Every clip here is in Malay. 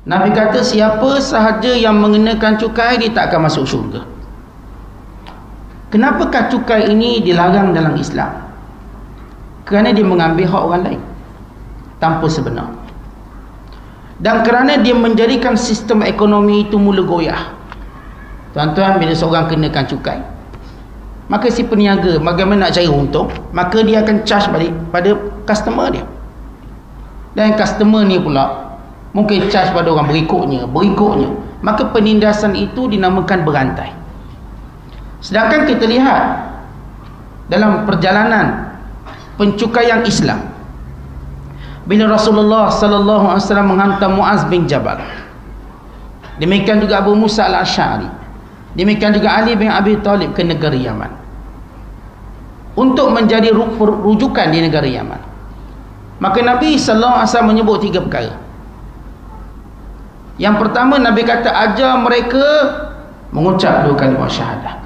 Nabi kata siapa sahaja yang mengenakan cukai dia tak akan masuk syurga. Kenapakah cukai ini dilarang dalam Islam? Kerana dia mengambil hak orang lain tanpa sebenar, dan kerana dia menjadikan sistem ekonomi itu mula goyah. Tuan-tuan, bila seorang kenakan cukai, maka si peniaga bagaimana nak cari untung, maka dia akan charge balik pada customer dia, dan customer ni pula mungkin charge pada orang berikutnya, maka penindasan itu dinamakan berantai. Sedangkan kita lihat dalam perjalanan pencukaian Islam, bila Rasulullah sallallahu alaihi wasallam menghantar Muaz bin Jabal, demikian juga Abu Musa al-Asy'ari, demikian juga Ali bin Abi Talib ke negara Yaman untuk menjadi rujukan di negara Yaman, maka Nabi sallallahu alaihi wasallam menyebut 3 perkara. Yang pertama, Nabi kata ajar mereka mengucap 2 kalimah syahadah,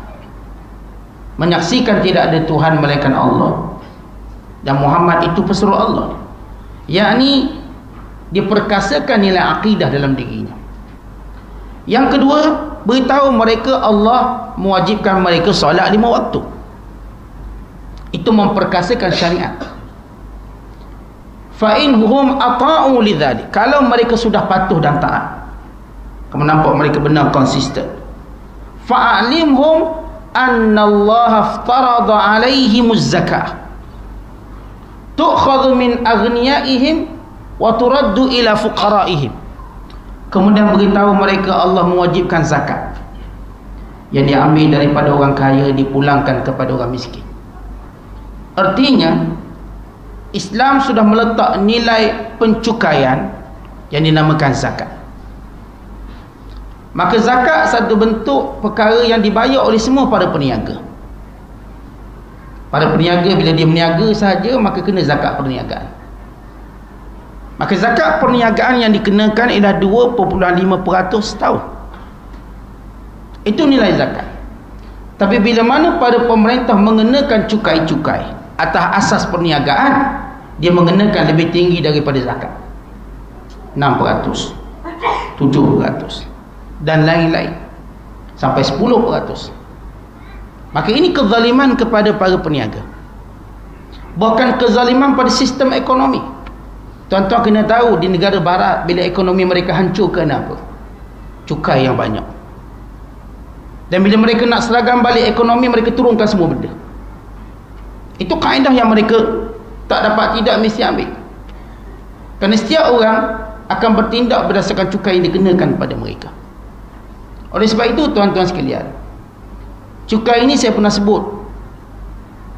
menyaksikan tidak ada Tuhan melainkan Allah dan Muhammad itu pesuruh Allah, yakni diperkasakan nilai akidah dalam dirinya. Yang kedua, beritahu mereka Allah mewajibkan mereka solat 5 waktu. Itu memperkasakan syariat. Fa in hum ata'u lidzalik, kalau mereka sudah patuh dan taat, kamu nampak mereka benar konsisten, fa'alimhum annallaha aftarada alaihimuz zakah tu'khadhu min aghniyaihim wa turaddu ila fuqaraihim. Kemudian beritahu mereka Allah mewajibkan zakat yang diambil daripada orang kaya dipulangkan kepada orang miskin. Artinya Islam sudah meletak nilai pencukaian yang dinamakan zakat. Maka zakat satu bentuk perkara yang dibayar oleh semua para peniaga. Para peniaga bila dia meniaga sahaja, maka kena zakat perniagaan. Maka zakat perniagaan yang dikenakan ialah 2.5% setahun. Itu nilai zakat. Tapi bila mana pada pemerintah mengenakan cukai-cukai atas asas perniagaan, dia mengenakan lebih tinggi daripada zakat, 6%, 7%, dan lain-lain, sampai 10%. Maka ini kezaliman kepada para peniaga, bahkan kezaliman pada sistem ekonomi. Tuan-tuan kena tahu, di negara barat bila ekonomi mereka hancur, kenapa? Cukai yang banyak. Dan bila mereka nak seragam balik ekonomi, mereka turunkan semua benda. Itu kaedah yang mereka tak dapat tidak mesti ambil. Kerana setiap orang akan bertindak berdasarkan cukai yang dikenakan pada mereka. Oleh sebab itu tuan-tuan sekalian, cukai ini saya pernah sebut,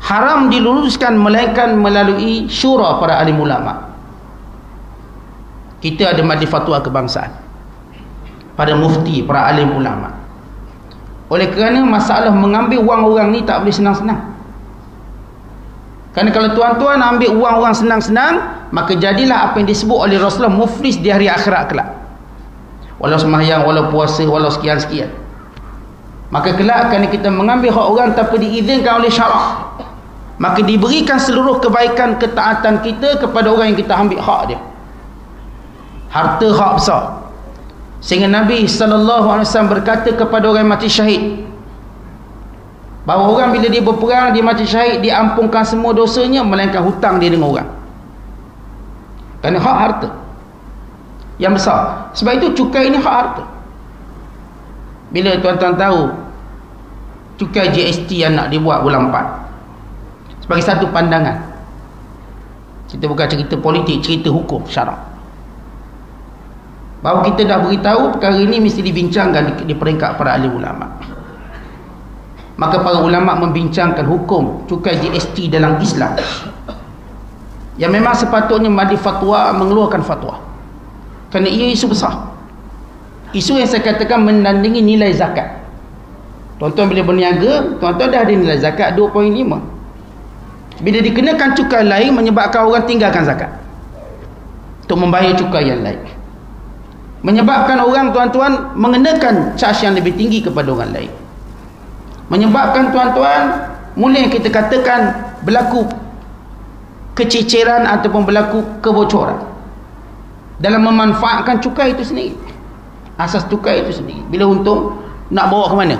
haram diluluskan melainkan melalui syura para alim ulama. Kita ada majlis fatwa kebangsaan, pada mufti, para alim ulama. Oleh kerana masalah mengambil wang orang ni tak boleh senang-senang. Kerana kalau tuan-tuan ambil wang orang senang-senang, maka jadilah apa yang disebut oleh Rasulullah muflis di hari akhirat kelak. Walau sembahyang, walau puasa, walau sekian-sekian. Maka kelak kerana kita mengambil hak orang tanpa diizinkan oleh syarak, maka diberikan seluruh kebaikan ketaatan kita kepada orang yang kita ambil hak dia. Harta hak besar. Sehingga Nabi SAW berkata kepada orang yang mati syahid, bahawa orang bila dia berperang, dia mati syahid, dia ampunkan semua dosanya melainkan hutang dia dengan orang. Kerana hak harta yang besar. Sebab itu cukai ini hak harta. Bila tuan-tuan tahu cukai GST yang nak dibuat bulan 4, sebagai satu pandangan, kita bukan cerita politik, cerita hukum syarak, bahawa kita dah beritahu perkara ini mesti dibincangkan di peringkat para ahli ulama. Maka para ulama membincangkan hukum cukai GST dalam Islam, yang memang sepatutnya majlis fatwa mengeluarkan fatwa, kerana ia isu besar. Isu yang saya katakan menandingi nilai zakat. Tuan-tuan bila berniaga, tuan-tuan dah ada nilai zakat 2.5. Bila dikenakan cukai lain, menyebabkan orang tinggalkan zakat untuk membayar cukai yang lain, menyebabkan orang, tuan-tuan, mengenakan charge yang lebih tinggi kepada orang lain, menyebabkan tuan-tuan mula yang kita katakan berlaku kececeran ataupun berlaku kebocoran. dalam memanfaatkan cukai itu sendiri. Asas cukai itu sendiri. Bila untung, nak bawa ke mana?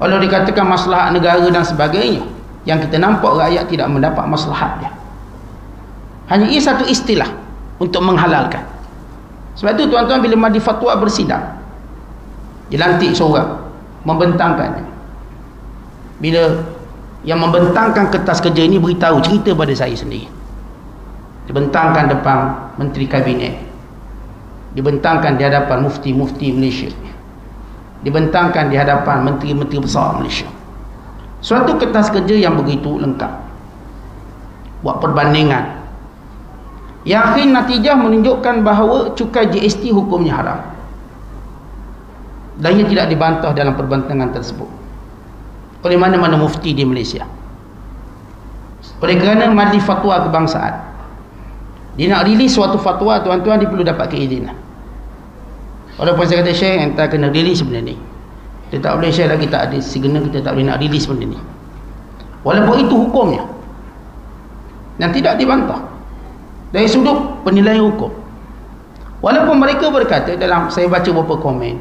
Kalau dikatakan maslahat negara dan sebagainya, yang kita nampak rakyat tidak mendapat maslahat dia. Hanya ia satu istilah untuk menghalalkan. Sebab itu tuan-tuan, bila madi fatwa bersidang, dilantik seorang, membentangkannya. Bila yang membentangkan kertas kerja ini beritahu cerita pada saya sendiri, dibentangkan depan Menteri Kabinet, dibentangkan di hadapan mufti-mufti Malaysia, dibentangkan di hadapan menteri-menteri besar Malaysia. Suatu kertas kerja yang begitu lengkap, buat perbandingan, yang akhir natijah menunjukkan bahawa cukai GST hukumnya haram, dan ia tidak dibantah dalam perbantangan tersebut oleh mana-mana mufti di Malaysia. Oleh kerana majlis fatwa kebangsaan, dia nak rilis suatu fatwa, tuan-tuan, dia perlu dapat keizinan. Walaupun saya kata, Syekh, entah kena rilis benda ni, kita tak boleh, Syekh, lagi tak ada signal, kita tak boleh nak rilis benda ni. Walaupun itu hukumnya, dan tidak dibantah dari sudut penilaian hukum. Walaupun mereka berkata, dalam saya baca beberapa komen,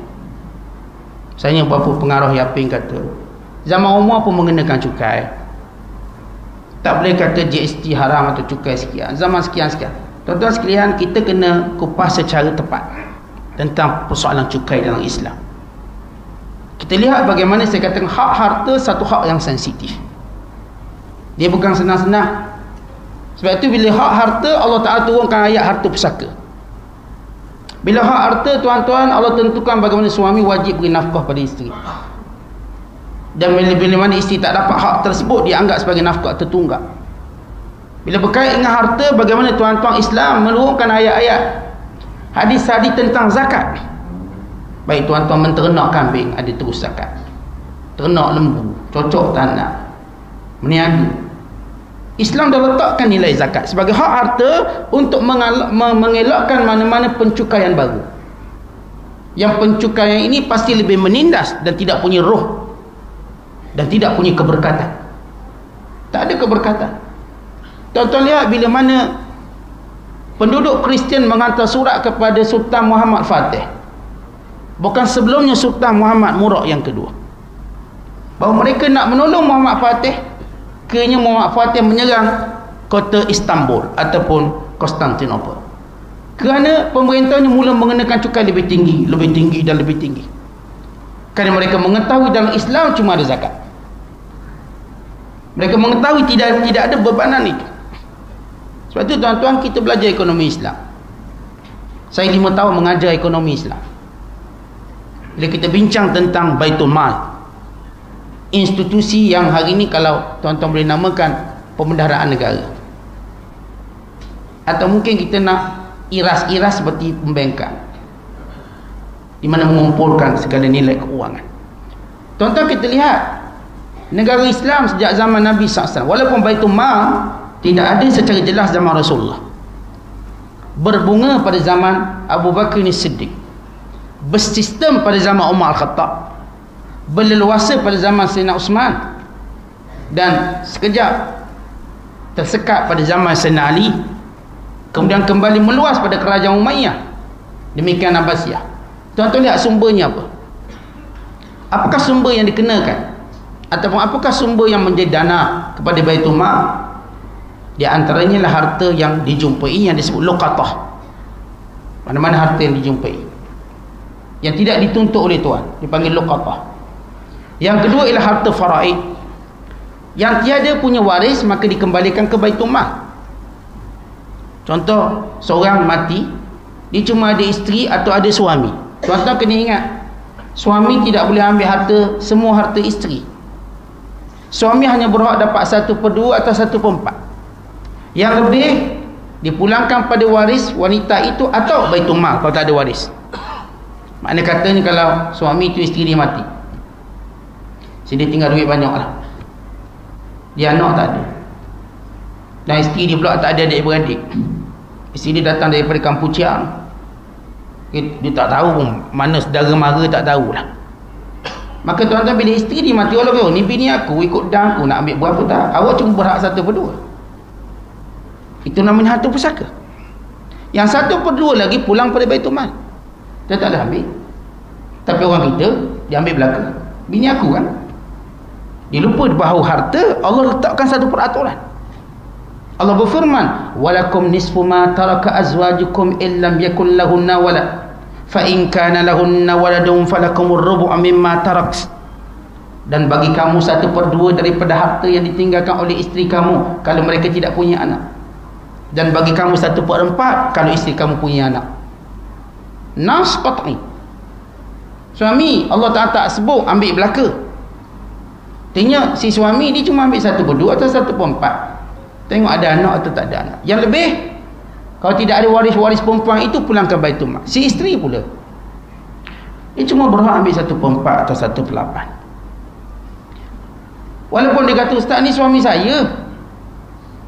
misalnya beberapa pengarah Yaping kata, zaman Umar pun mengenakan cukai, tak boleh kata GST haram atau cukai sekian, zaman sekian-sekian. Tuan-tuan sekalian, kita kena kupas secara tepat tentang persoalan cukai dalam Islam. Kita lihat bagaimana saya katakan, hak harta satu hak yang sensitif, dia bukan senang-senang. Sebab itu bila hak harta, Allah Ta'ala turunkan ayat harta pusaka. Bila hak harta, tuan-tuan, Allah tentukan bagaimana suami wajib beri nafkah pada isteri, dan bila mana isteri tak dapat hak tersebut, dianggap sebagai nafkah tertunggak. Bila berkait dengan harta, bagaimana tuan-tuan Islam menurunkan ayat-ayat, hadis-hadis tentang zakat. Baik tuan-tuan menternak kambing, ada terus zakat. Ternak lembu, cocok tanah, meniaga, Islam dah letakkan nilai zakat sebagai hak harta untuk mengelakkan mana-mana pencukaian baru. Yang pencukaian ini pasti lebih menindas dan tidak punya roh dan tidak punya keberkatan. Tak ada keberkatan. Tuan-tuan lihat bila mana penduduk Kristian menghantar surat kepada Sultan Muhammad Fatih, bukan sebelumnya Sultan Muhammad Murad yang kedua, bahawa mereka nak menolong Muhammad Fatih. Kerana Muhammad Fatih menyerang kota Istanbul ataupun Konstantinopel, kerana pemerintahnya mula mengenakan cukai lebih tinggi dan lebih tinggi. Kerana mereka mengetahui dalam Islam cuma ada zakat. Mereka mengetahui tidak ada bebanan itu. Sebab itu tuan-tuan, kita belajar ekonomi Islam. Saya 5 tahun mengajar ekonomi Islam. Bila kita bincang tentang Baitul Mal, institusi yang hari ini kalau tuan-tuan boleh namakan pembendaharaan negara, atau mungkin kita nak iras-iras seperti pembengkak, di mana mengumpulkan segala nilai keuangan. Tuan-tuan, kita lihat negara Islam sejak zaman Nabi SAW, walaupun Baitul Mal tidak ada secara jelas zaman Rasulullah, berbunga pada zaman Abu Bakar As-Siddiq, bersistem pada zaman Umar Al-Khattab, berleluasa pada zaman Sayyidina Uthman, dan sekejap tersekat pada zaman Sayyidina Ali, kemudian kembali meluas pada kerajaan Umayyah, demikian Abbasiyah. Tuan-tuan lihat sumbernya apa? Apakah sumber yang dikenakan, ataupun apakah sumber yang menjadi dana kepada Baitul Mal? Di antaranya lah harta yang dijumpai, yang disebut luqatah. Mana-mana harta yang dijumpai, yang tidak dituntut oleh tuan, dipanggil luqatah. Yang kedua ialah harta faraid, yang tiada punya waris, maka dikembalikan ke Baitul Mal. Contoh, seorang mati, dia cuma ada isteri atau ada suami. Tuan-tuan kena ingat, suami tidak boleh ambil harta, semua harta isteri. Suami hanya berhak dapat 1/2 atau 1/4. Yang lebih dipulangkan pada waris wanita itu atau Baitul Mal kalau tak ada waris. Makna katanya kalau suami itu isteri dia mati, jadi dia tinggal duit banyak lah, dia anak tak ada, dan isteri dia pula tak ada adik-beradik. Isteri dia datang daripada Kampuchea, dia tak tahu mana saudara mara, tak tahulah. Maka tuan-tuan, bila isteri dia mati, walaupun ni bini aku, ikut dan aku nak ambil berapa tak, awak cuma berhak 1/2. Itu namanya harta pusaka. Yang 1/2 lagi pulang pada Baitul Mal. Dia tak ada ambil. Tapi orang kita dia ambil belaka. Bini aku kan, dia lupa bahawa harta Allah letakkan satu peraturan. Allah berfirman, walakum nisfu ma taraka azwajukum illam yakul lahunna walad fa in kana lahunna waladun falakumur rubu' mimma taraks. Dan bagi kamu 1/2 daripada harta yang ditinggalkan oleh isteri kamu kalau mereka tidak punya anak. Dan bagi kamu 1/4 kalau isteri kamu punya anak. Nas qat'i. Suami Allah tak sebut ambil belaka. Tengok si suami dia cuma ambil 1/2 atau 1/4. Tengok ada anak atau tak ada anak. Yang lebih, kalau tidak ada waris-waris perempuan itu pulangkan Baitul Mal. Si isteri pula, dia cuma berhak ambil 1/4 atau 1/8. Walaupun dia kata, ustaz ni suami saya,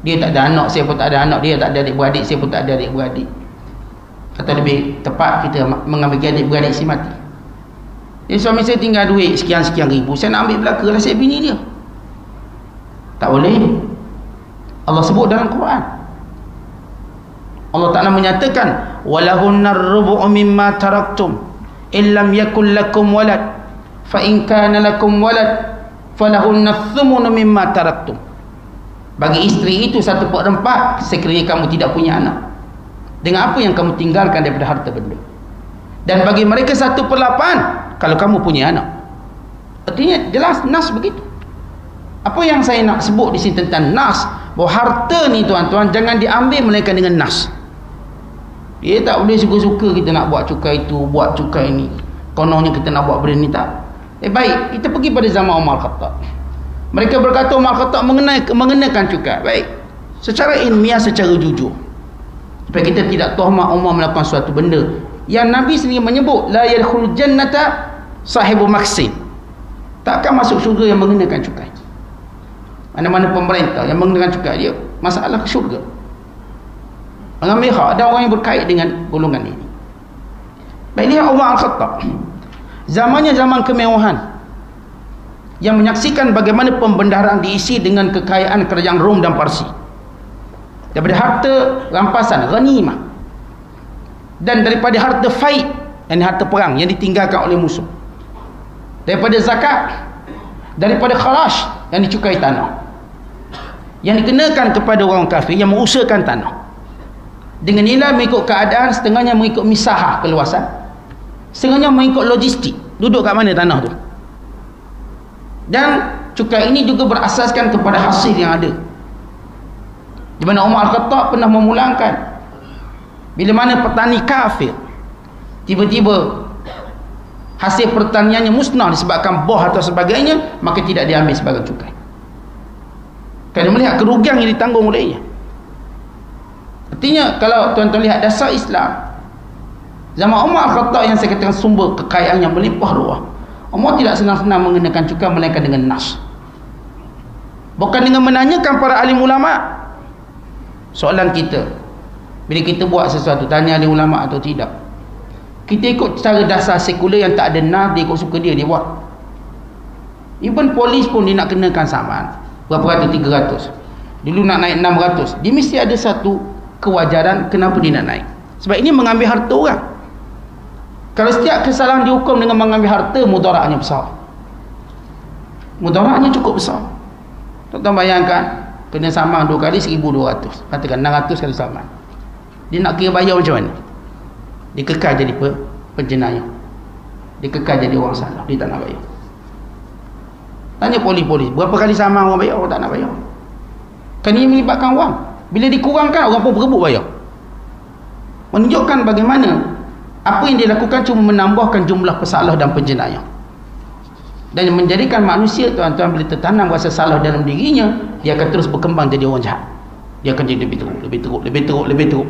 dia tak ada anak, saya pun tak ada anak. Dia tak ada adik-beradik, saya pun tak ada adik-beradik. Atau lebih tepat, kita mengambil adik-beradik si mati. Jadi suami saya tinggal duit sekian-sekian ribu, saya nak ambil belaka lah, saya bini dia. Tak boleh. Allah sebut dalam Quran. Allah Ta'ala menyatakan, walahunnar rubu'u mimma taraktum illam yakul lakum walad fa in kana lakum walad falahunna thumunu mimma taraktum. Bagi isteri itu 1/4 sekiranya kamu tidak punya anak, dengan apa yang kamu tinggalkan daripada harta benda. Dan bagi mereka 1/8 kalau kamu punya anak. Artinya jelas nas begitu. Apa yang saya nak sebut di sini tentang nas, bahawa harta ni tuan-tuan jangan diambil melainkan dengan nas. Dia tak boleh suka-suka kita nak buat cukai itu, buat cukai ini, kononnya kita nak buat benda ni, tak. Baik, kita pergi pada zaman Umar Khattab. Mereka berkata Umar Khattab mengenakan cukai. Baik, secara ilmiah, secara jujur, supaya kita tidak tuhmat Umar melakukan suatu benda yang Nabi sendiri menyebut la yadkhul jannata sahibu maksin. Takkan masuk syurga yang mengenakan cukai. Mana-mana pemerintah yang mengenakan cukai, dia masalah ke syurga. Mengambil hak, ada orang yang berkait dengan golongan ini. Baik, lihat Umar Al-Khattab. Zamannya zaman kemewahan, yang menyaksikan bagaimana pembendaharaan diisi dengan kekayaan kerajaan Rom dan Parsi. Daripada harta rampasan, ghanimah, dan daripada harta faid, yang harta perang yang ditinggalkan oleh musuh. Daripada zakat, daripada kharash, yang dicukai tanah, yang dikenakan kepada orang kafir yang mengusahakan tanah, dengan nilai mengikut keadaan, setengahnya mengikut misahah keluasan, setengahnya mengikut logistik, duduk kat mana tanah tu. Dan cukai ini juga berasaskan kepada hasil yang ada, di mana Umar Al-Khattab pernah memulangkan bila mana petani kafir tiba-tiba hasil pertaniannya musnah disebabkan boh atau sebagainya, maka tidak diambil sebagai cukai, kerana melihat kerugian yang ditanggung olehnya. Artinya kalau tuan-tuan lihat dasar Islam zaman Umar Al-Khattab yang saya katakan sumber kekayaan yang melimpah ruah, Umar tidak senang-senang mengenakan cukai melainkan dengan nas, bukan dengan menanyakan para alim ulama. Soalan kita, bila kita buat sesuatu, tanya alim ulama atau tidak? Kita ikut cara dasar sekular yang tak ada nas, dia ikut suka dia buat. Even polis pun dia nak kenakan saman berapa ratus, 300, dulu nak naik 600, dia mesti ada satu kewajaran kenapa dia nak naik. Sebab ini mengambil harta orang. Kalau setiap kesalahan dihukum dengan mengambil harta, mudaratnya besar, mudaratnya cukup besar. Tuan-tuan bayangkan, kena saman 2 kali 1,200, katakan 600 kali saman, dia nak kira bayar macam mana? Dia kekal jadi penjenayah, dia kekal jadi orang salah, dia tak nak bayar. Tanya polis-polis, berapa kali sama orang bayar, orang tak nak bayar. Kan ini melibatkan wang. Bila dikurangkan, orang pun berebut bayar. Menunjukkan bagaimana apa yang dilakukan cuma menambahkan jumlah pesalah dan penjenayah, dan menjadikan manusia, tuan-tuan, bila tertanam rasa salah dalam dirinya, dia akan terus berkembang jadi orang jahat. Dia akan jadi lebih teruk, lebih teruk, lebih teruk, lebih teruk.